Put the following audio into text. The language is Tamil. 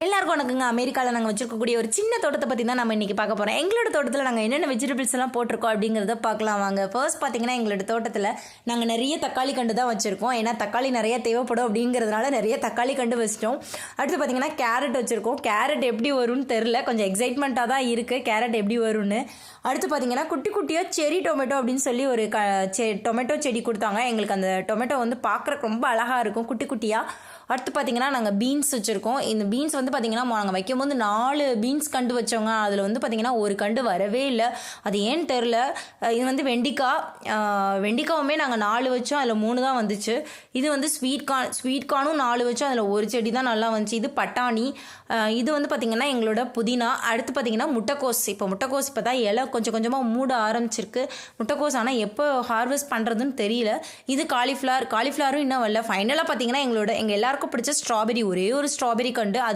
எல்லாருக்கும் வணக்கங்க. அமெரிக்காவில் நாங்கள் வச்சிருக்கக்கூடிய ஒரு சின்ன தோட்டத்தை பற்றி தான் நம்ம இன்றைக்கி பார்க்க போகிறோம். எங்களோட தோட்டத்தில் நாங்கள் என்னென்ன வெஜிடபிள்ஸ் எல்லாம் போட்டிருக்கோம் அப்படிங்கிறத பார்க்கலாம் வாங்க. ஃபர்ஸ்ட் பார்த்தீங்கன்னா எங்களோட தோட்டத்தில் நாங்கள் நிறைய தக்காளி கண்டு தான் வச்சுருக்கோம். ஏன்னா தக்காளி நிறைய தேவைப்படும் அப்படிங்கிறதுனால நிறைய தக்காளி கண்டு வச்சிட்டோம். அடுத்து பார்த்தீங்கன்னா கேரட் வச்சுருக்கோம். கேரட் எப்படி வரும்னு தெரில, கொஞ்சம் எக்ஸைட்மெண்ட்டாக தான் இருக்குது கேரட் எப்படி வரும்னு. அடுத்து பார்த்தீங்கன்னா குட்டி குட்டியாக செரி டொமேட்டோ அப்படின்னு சொல்லி ஒரு டொமேட்டோ செடி கொடுத்தாங்க எங்களுக்கு. அந்த டொமேட்டோ வந்து பார்க்குறக்கு ரொம்ப அழகாக இருக்கும் குட்டி குட்டியாக. அடுத்து பார்த்தீங்கன்னா நாங்கள் பீன்ஸ் வச்சுருக்கோம். இந்த பீன்ஸ் வந்து பார்த்திங்கன்னா நாங்கள் வைக்கும்போது 4 பீன்ஸ் கண்டு வச்சோங்க. அதில் வந்து பார்த்திங்கன்னா ஒரு கண்டு வரவே இல்லை, அது ஏன்னு தெரில. இது வந்து வெண்டிக்காவுமே நாங்கள் 4 வச்சோம், அதில் 3 தான் வந்துச்சு. இது வந்து ஸ்வீட் கார்னும் 4 வச்சோம், அதில் ஒரு செடி தான் நல்லா வந்துச்சு. இது பட்டாணி. இது வந்து பார்த்திங்கன்னா எங்களோட புதினா. அடுத்து பார்த்திங்கன்னா முட்டைக்கோஸ். முட்டைக்கோஸ் இப்போ தான் இலை கொஞ்சம் கொஞ்சமாக மூட ஆரம்பிச்சிருக்கு. முட்டைக்கோஸ் ஆனால் எப்போ ஹார்வெஸ்ட் பண்ணுறதுன்னு தெரியல. இது காலிஃப்ளவரும் இன்னும் வரல. ஃபைனலாக பார்த்திங்கன்னா எங்கள் எல்லாருக்கும் பிடிச்ச ஸ்ட்ராபெரி, ஒரே ஒரு ஸ்ட்ராபெரி கண்டு.